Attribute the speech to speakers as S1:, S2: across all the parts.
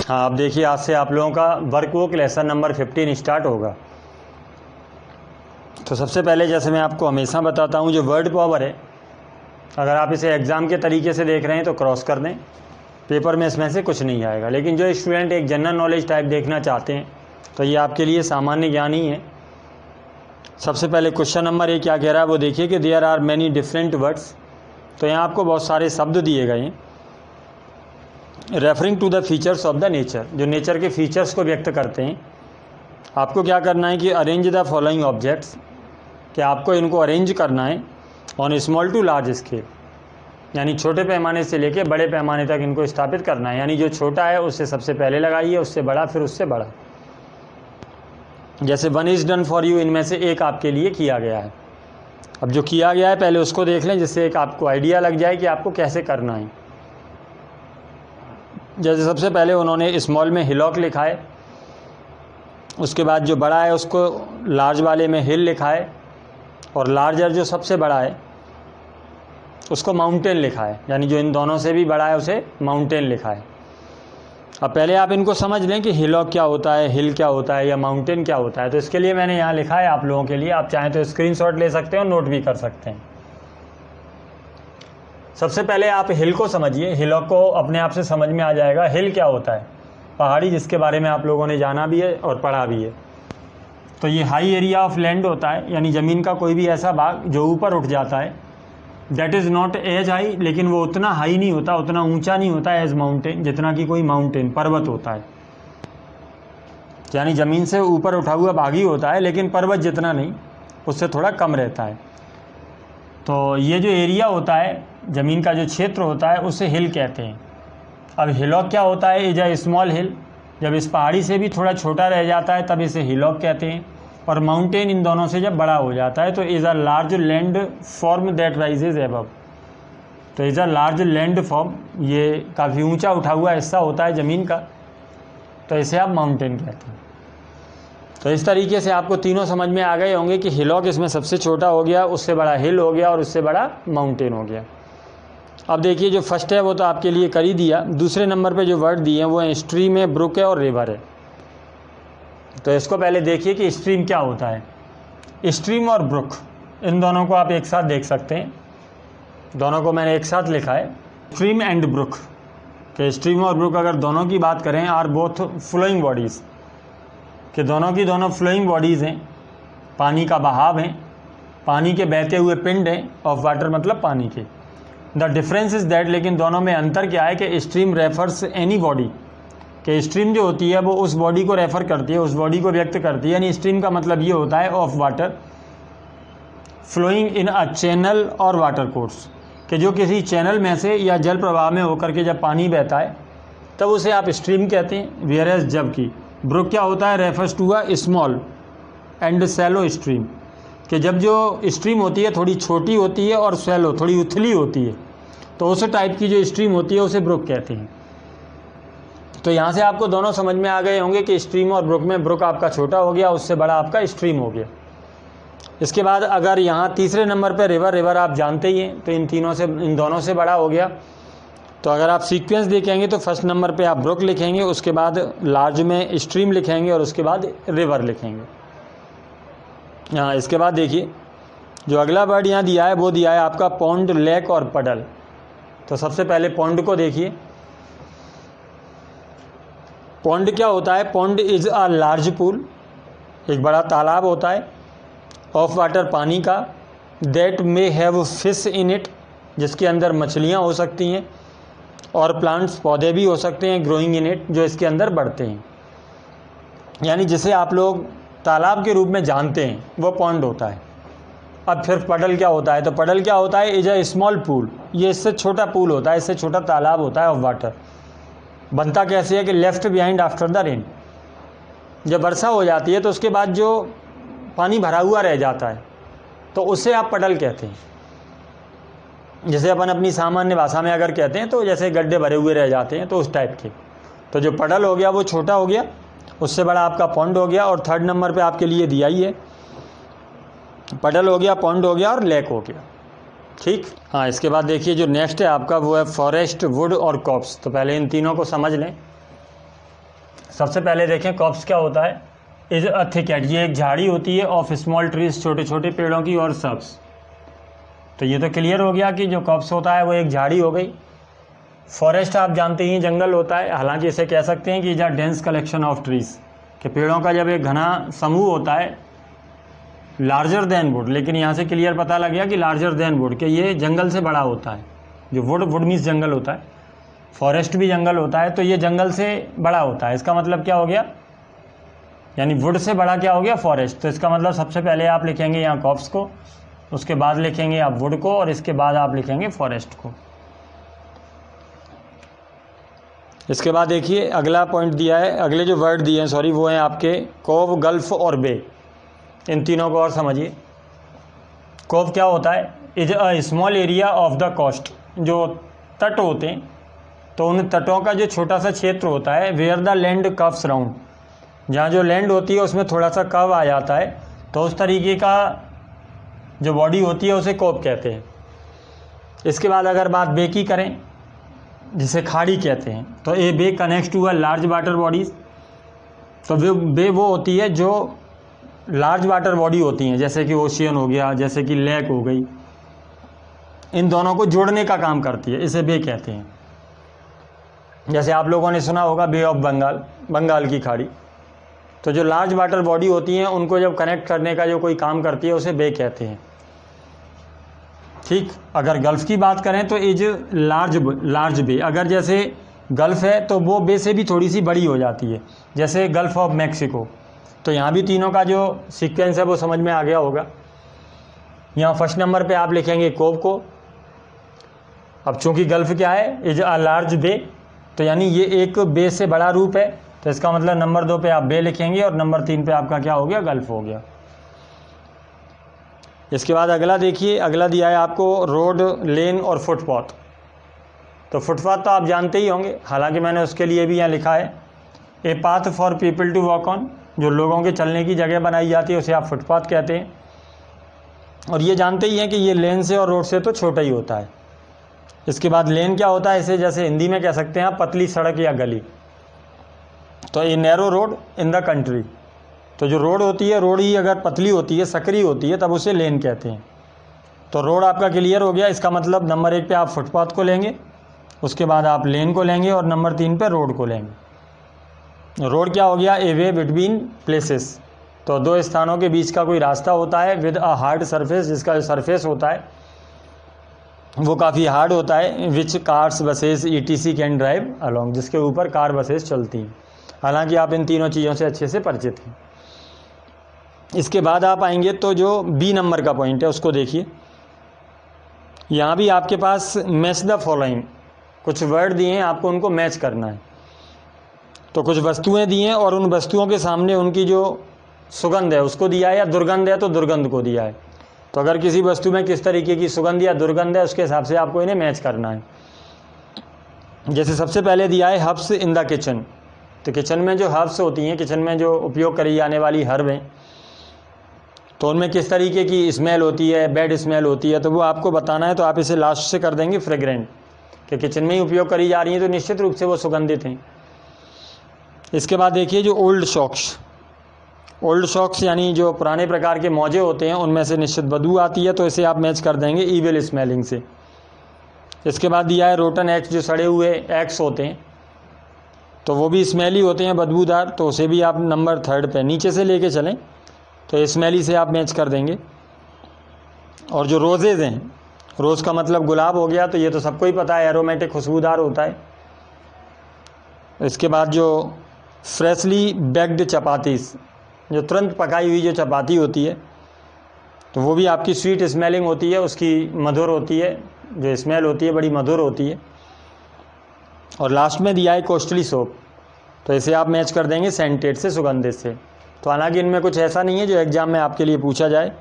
S1: हाँ, अब देखिए आज से आप लोगों का work book lesson number 15 start होगा। तो सबसे पहले जैसे मैं आपको हमेशा बताता हूँ, जो वर्ड पावर है, अगर आप इसे एग्ज़ाम के तरीके से देख रहे हैं तो क्रॉस कर दें, पेपर में इसमें से कुछ नहीं आएगा। लेकिन जो स्टूडेंट एक जनरल नॉलेज टाइप देखना चाहते हैं तो ये आपके लिए सामान्य ज्ञान ही है। सबसे पहले क्वेश्चन नंबर 1 क्या कह रहा है वो देखिए कि there are many different words. तो यहाँ आपको बहुत सारे शब्द दिए गए हैं referring to the features of the nature, जो नेचर के फीचर्स को व्यक्त करते हैं। आपको क्या करना है कि अरेंज द फॉलोइंग ऑब्जेक्ट्स, कि आपको इनको अरेंज करना है on small to large scale, यानी छोटे पैमाने से लेके बड़े पैमाने तक इनको स्थापित करना है। यानी जो छोटा है उससे सबसे पहले लगाइए, उससे बड़ा, फिर उससे बड़ा। जैसे 1 इज़ डन फॉर यू, इनमें से एक आपके लिए किया गया है। अब जो किया गया है पहले उसको देख लें, जिससे एक आपको आइडिया लग जाए कि आपको कैसे करना है। जैसे सबसे पहले उन्होंने स्मॉल में हिलॉक लिखा है, उसके बाद जो बड़ा है उसको लार्ज वाले में हिल लिखा है, और लार्जर जो सबसे बड़ा है उसको माउंटेन लिखा है, यानी जो इन दोनों से भी बड़ा है उसे माउंटेन लिखा है। अब पहले आप इनको समझ लें कि हिलॉक क्या होता है, हिल क्या होता है, या माउंटेन क्या होता है। तो इसके लिए मैंने यहाँ लिखा है आप लोगों के लिए, आप चाहें तो स्क्रीनशॉट ले सकते हैं और नोट भी कर सकते हैं। सबसे पहले आप हिल को समझिए, हिलॉक को अपने आप से समझ में आ जाएगा। हिल क्या होता है? पहाड़ी, जिसके बारे में आप लोगों ने जाना भी है और पढ़ा भी है। तो ये हाई एरिया ऑफ लैंड होता है, यानी ज़मीन का कोई भी ऐसा भाग जो ऊपर उठ जाता है। That is not as high, लेकिन वो उतना हाई नहीं होता, उतना ऊंचा नहीं होता एज माउंटेन, जितना कि कोई माउंटेन पर्वत होता है। यानी ज़मीन से ऊपर उठा हुआ भाग ही होता है, लेकिन पर्वत जितना नहीं, उससे थोड़ा कम रहता है। तो ये जो एरिया होता है, ज़मीन का जो क्षेत्र होता है, उसे हिल कहते हैं। अब हिलॉक क्या होता है? इज अ स्मॉल हिल, जब इस पहाड़ी से भी थोड़ा छोटा रह जाता है तब इसे हिलॉक कहते हैं। और माउंटेन इन दोनों से जब बड़ा हो जाता है तो is a large land form that rises above. तो is a large land form, ये काफ़ी ऊंचा उठा हुआ हिस्सा होता है ज़मीन का, तो इसे आप माउंटेन कहते हैं। तो इस तरीके से आपको तीनों समझ में आ गए होंगे कि हिलॉक इसमें सबसे छोटा हो गया, उससे बड़ा हिल हो गया, और उससे बड़ा माउंटेन हो गया। अब देखिए जो फर्स्ट है वो तो आपके लिए कर ही दिया। दूसरे नंबर पे जो वर्ड दिए हैं वो है स्ट्रीम है, ब्रुक है और रिवर है। तो इसको पहले देखिए कि स्ट्रीम क्या होता है। स्ट्रीम और ब्रुक, इन दोनों को आप एक साथ देख सकते हैं, दोनों को मैंने एक साथ लिखा है, स्ट्रीम एंड ब्रुक। कि स्ट्रीम और ब्रुक अगर दोनों की बात करें, आर बोथ फ्लोइंग बॉडीज़, कि दोनों की दोनों फ्लोइंग बॉडीज़ हैं, पानी का बहाव है, पानी के बहते हुए पिंड हैं, ऑफ वाटर मतलब पानी के। द डिफरेंस इज़ दैट, लेकिन दोनों में अंतर क्या है कि स्ट्रीम रेफर्स एनी बॉडी, कि स्ट्रीम जो होती है वो उस बॉडी को रेफ़र करती है, उस बॉडी को व्यक्त करती है। यानी स्ट्रीम का मतलब ये होता है of water flowing in a channel or watercourse, कि जो किसी चैनल में से या जल प्रवाह में होकर के जब पानी बहता है तब उसे आप स्ट्रीम कहते हैं। वेयरएज जबकि ब्रुक क्या होता है? Refers to a small and shallow stream, कि जब जो स्ट्रीम होती है थोड़ी छोटी होती है और सैलो, थोड़ी उथली होती है, तो उस टाइप की जो स्ट्रीम होती है उसे ब्रुक कहते हैं। तो यहाँ से आपको दोनों समझ में आ गए होंगे कि स्ट्रीम और ब्रुक में ब्रुक आपका छोटा हो गया, उससे बड़ा आपका स्ट्रीम हो गया। इसके बाद अगर यहाँ तीसरे नंबर पर रिवर, रिवर आप जानते ही हैं, तो इन दोनों से बड़ा हो गया। तो अगर आप सीक्वेंस देखेंगे तो फर्स्ट नंबर पे आप ब्रुक लिखेंगे, उसके बाद लार्ज में स्ट्रीम लिखेंगे, और उसके बाद रिवर लिखेंगे। हाँ, इसके बाद देखिए जो अगला वर्ड यहाँ दिया है वो दिया है आपका पॉन्ड, लेक और पडल। तो सबसे पहले पॉन्ड को देखिए। पॉन्ड क्या होता है? Pond is a large pool, एक बड़ा तालाब होता है, ऑफ वाटर पानी का, that may have fish in it, जिसके अंदर मछलियाँ हो सकती हैं, और प्लांट्स पौधे भी हो सकते हैं, ग्रोइंग इन इट, जो इसके अंदर बढ़ते हैं। यानी जिसे आप लोग तालाब के रूप में जानते हैं वो पॉन्ड होता है। अब फिर पडल क्या होता है? तो पडल क्या होता है? इज अ स्मॉल पूल, ये इससे छोटा पूल होता है, इससे छोटा तालाब होता है ऑफ वाटर। बनता कैसे है कि left behind after the rain, जब वर्षा हो जाती है तो उसके बाद जो पानी भरा हुआ रह जाता है तो उसे आप पडल कहते हैं। जैसे अपन अपनी सामान्य भाषा में अगर कहते हैं तो जैसे गड्ढे भरे हुए रह जाते हैं, तो उस टाइप के। तो जो पडल हो गया वो छोटा हो गया, उससे बड़ा आपका पॉन्ड हो गया। और थर्ड नंबर पे आपके लिए दिया ही है, पडल हो गया, पॉन्ड हो गया और लेक हो गया। ठीक। हाँ, इसके बाद देखिए जो नेक्स्ट है आपका वो है फॉरेस्ट, वुड और कॉप्स। तो पहले इन तीनों को समझ लें। सबसे पहले देखें कॉप्स क्या होता है, इज अ थिकेट, ये एक झाड़ी होती है ऑफ स्मॉल ट्रीज, छोटे छोटे पेड़ों की, और सब्स। तो ये तो क्लियर हो गया कि जो कॉप्स होता है वो एक झाड़ी हो गई। फॉरेस्ट आप जानते ही जंगल होता है, हालांकि इसे कह सकते हैं कि is a dense collection of trees, कि पेड़ों का जब एक घना समूह होता है लार्जर देन वुड, लेकिन यहाँ से क्लियर पता लग गया कि लार्जर देन वुड, कि ये जंगल से बड़ा होता है। जो वुड मीन्स जंगल होता है, फॉरेस्ट भी जंगल होता है, तो ये जंगल से बड़ा होता है। इसका मतलब क्या हो गया, यानी वुड से बड़ा क्या हो गया, फॉरेस्ट। तो इसका मतलब सबसे पहले आप लिखेंगे यहाँ कॉप्स को, उसके बाद लिखेंगे आप वुड को, और इसके बाद आप लिखेंगे फॉरेस्ट को। इसके बाद देखिए अगला पॉइंट दिया है, अगले जो वर्ड दिए हैं सॉरी, वो हैं आपके कोव, गल्फ और बे। इन तीनों को और समझिए। कोव क्या होता है, is a small area of the coast, जो तट होते हैं तो उन तटों का जो छोटा सा क्षेत्र होता है, वेयर द लैंड कव्स राउंड, जहाँ जो लैंड होती है उसमें थोड़ा सा कव आ जाता है, तो उस तरीके का जो बॉडी होती है उसे कोव कहते हैं। इसके बाद अगर बात बे की करें, जिसे खाड़ी कहते हैं, तो a bay connects to a large water bodies. तो बे वो होती है जो लार्ज वाटर बॉडी होती हैं, जैसे कि ओशियन हो गया, जैसे कि लेक हो गई, इन दोनों को जोड़ने का काम करती है, इसे बे कहते हैं। जैसे आप लोगों ने सुना होगा बे ऑफ बंगाल, बंगाल की खाड़ी। तो जो लार्ज वाटर बॉडी होती हैं उनको जब कनेक्ट करने का जो कोई काम करती है उसे बे कहते हैं। ठीक, अगर गल्फ़ की बात करें तो इज लार्ज बे, अगर जैसे गल्फ़ है तो वो बे से भी थोड़ी सी बड़ी हो जाती है, जैसे गल्फ़ ऑफ मैक्सिको। तो यहाँ भी तीनों का जो सीक्वेंस है वो समझ में आ गया होगा। यहाँ फर्स्ट नंबर पे आप लिखेंगे कोव को। अब चूंकि गल्फ़ क्या है, इज अ लार्ज बे, तो यानी ये एक बे से बड़ा रूप है, तो इसका मतलब नंबर 2 पे आप बे लिखेंगे और नंबर 3 पे आपका क्या हो गया, गल्फ़ हो गया। इसके बाद अगला देखिए, अगला दिया है आपको रोड, लेन और फुटपाथ। तो फुटपाथ तो आप जानते ही होंगे, हालांकि मैंने उसके लिए भी यहाँ लिखा है a path for people to walk on, जो लोगों के चलने की जगह बनाई जाती है उसे आप फुटपाथ कहते हैं। और ये जानते ही हैं कि ये लेन से और रोड से तो छोटा ही होता है। इसके बाद लेन क्या होता है, इसे जैसे हिंदी में कह सकते हैं आप पतली सड़क या गली। तो a narrow road in the country, तो जो रोड होती है, रोड ही अगर पतली होती है, सकरी होती है, तब उसे लेन कहते हैं। तो रोड आपका क्लियर हो गया। इसका मतलब नंबर 1 पे आप फुटपाथ को लेंगे, उसके बाद आप लेन को लेंगे और नंबर 3 पे रोड को लेंगे। रोड क्या हो गया, ए वे बिटवीन प्लेसेस, तो दो स्थानों के बीच का कोई रास्ता होता है, विद अ हार्ड सरफेस, जिसका जो सरफेस होता है वो काफ़ी हार्ड होता है, which cars buses ETC can drive along, जिसके ऊपर कार बसेस चलती हैं। हालांकि आप इन तीनों चीज़ों से अच्छे से परिचित हैं। इसके बाद आप आएंगे तो जो बी नंबर का पॉइंट है उसको देखिए। यहाँ भी आपके पास मैच द फॉलोइंग, कुछ वर्ड दिए हैं, आपको उनको मैच करना है। तो कुछ वस्तुएं दी हैं और उन वस्तुओं के सामने उनकी जो सुगंध है उसको दिया है, या दुर्गंध है तो दुर्गंध को दिया है। तो अगर किसी वस्तु में किस तरीके की सुगंध या दुर्गंध है उसके हिसाब से आपको इन्हें मैच करना है। जैसे सबसे पहले दिया है हर्ब्स इन द किचन, तो किचन में जो हर्ब्स होती हैं, किचन में जो उपयोग करी जाने वाली हर्ब, तो उनमें किस तरीके की स्मेल होती है, बैड स्मेल होती है, तो वो आपको बताना है। तो आप इसे लास्ट से कर देंगे फ्रेग्रेंट, कि किचन में ही उपयोग करी जा रही है तो निश्चित रूप से वो सुगंधित हैं। इसके बाद देखिए जो ओल्ड शॉक्स यानी जो पुराने प्रकार के मौजे होते हैं उनमें से निश्चित बदबू आती है, तो इसे आप मैच कर देंगे ईविल स्मेलिंग से। इसके बाद दिया है रोटन एग्स, जो सड़े हुए एग्स होते हैं तो वो भी स्मेली होते हैं, बदबूदार, तो उसे भी आप नंबर 3 पे नीचे से लेके चलें तो स्मेली से आप मैच कर देंगे। और जो रोजेज़ हैं, रोज़ का मतलब गुलाब हो गया, तो ये तो सबको ही पता है, एरोमेटिक, खुशबूदार होता है। इसके बाद जो फ्रेशली बेक्ड चपातीस, जो तुरंत पकाई हुई जो चपाती होती है, तो वो भी आपकी स्वीट स्मेलिंग होती है, उसकी मधुर होती है, जो स्मेल होती है बड़ी मधुर होती है। और लास्ट में दिया है कॉस्टली सोप, तो इसे आप मैच कर देंगे सेंटेड से, सुगंधित से। तो हालांकि इनमें कुछ ऐसा नहीं है जो एग्ज़ाम में आपके लिए पूछा जाए,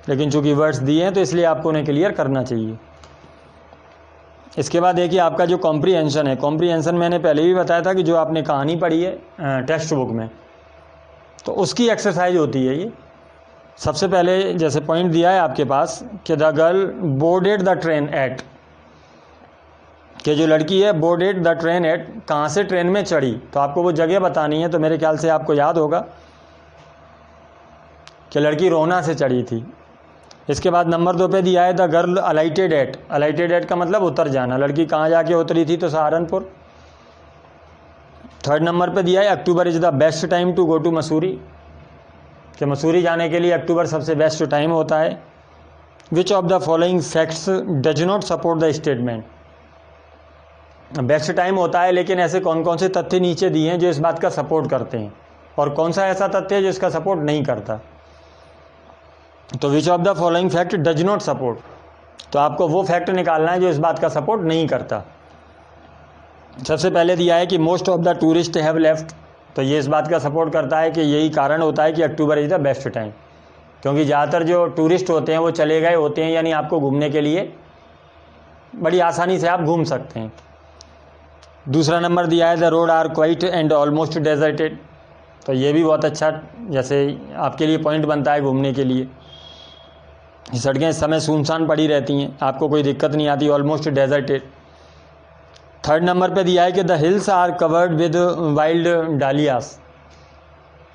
S1: लेकिन चूँकि वर्ड्स दिए हैं तो इसलिए आपको उन्हें क्लियर करना चाहिए। इसके बाद देखिए आपका जो कॉम्प्रीहेंशन है, कॉम्प्रीहेंशन मैंने पहले भी बताया था कि जो आपने कहानी पढ़ी है टेक्स्ट बुक में, तो उसकी एक्सरसाइज होती है ये। सबसे पहले जैसे पॉइंट दिया है आपके पास कि the girl boarded the train eight, कि जो लड़की है बोर्डेड द ट्रेन एट, कहाँ से ट्रेन में चढ़ी, तो आपको वो जगह बतानी है। तो मेरे ख्याल से आपको याद होगा कि लड़की रोहना से चढ़ी थी। इसके बाद नंबर 2 पे दिया है the girl alighted at. Alighted at का मतलब उतर जाना, लड़की कहाँ जाके उतरी थी, तो सहारनपुर। 3rd नंबर पे दिया है October is the best time to go to Mussoorie, कि मसूरी जाने के लिए अक्टूबर सबसे बेस्ट टाइम होता है। Which of the following facts does not support the statement. Best time होता है, लेकिन ऐसे कौन कौन से तथ्य नीचे दिए हैं जो इस बात का सपोर्ट करते हैं, और कौन सा ऐसा तथ्य है जो इसका सपोर्ट नहीं करता। तो which of the following fact does not support, तो आपको वो फैक्ट निकालना है जो इस बात का सपोर्ट नहीं करता। सबसे पहले दिया है कि most of the tourist have left, तो ये इस बात का सपोर्ट करता है कि यही कारण होता है कि अक्टूबर इज़ द बेस्ट टाइम, क्योंकि ज़्यादातर जो टूरिस्ट होते हैं वो चले गए होते हैं, यानी आपको घूमने के लिए बड़ी आसानी से आप घूम सकते हैं। दूसरा नंबर दिया है the road are quite and almost deserted, तो ये भी बहुत अच्छा जैसे आपके लिए पॉइंट बनता है घूमने के लिए। सड़कें इस समय सुनसान पड़ी रहती हैं, आपको कोई दिक्कत नहीं आती, ऑलमोस्ट डेजर्टेड। 3rd नंबर पे दिया है कि the hills are covered with wild dahlias,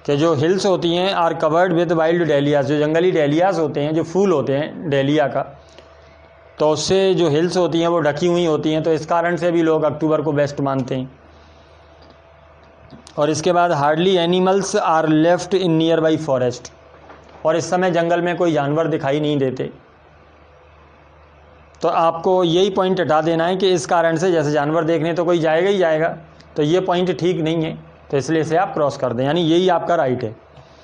S1: कि जो हिल्स होती हैं are covered with wild dahlias, जो जंगली डेलियास होते हैं, जो फूल होते हैं डेलिया का, तो उससे जो हिल्स होती हैं वो ढकी हुई होती हैं, तो इस कारण से भी लोग अक्टूबर को बेस्ट मानते हैं। और इसके बाद hardly animals are left in nearby forest, और इस समय जंगल में कोई जानवर दिखाई नहीं देते, तो आपको यही पॉइंट हटा देना है कि इस कारण से, जैसे जानवर देखने तो कोई जाएगा ही जाएगा, तो ये पॉइंट ठीक नहीं है, तो इसलिए इसे आप क्रॉस कर दें, यानी यही आपका राइट है।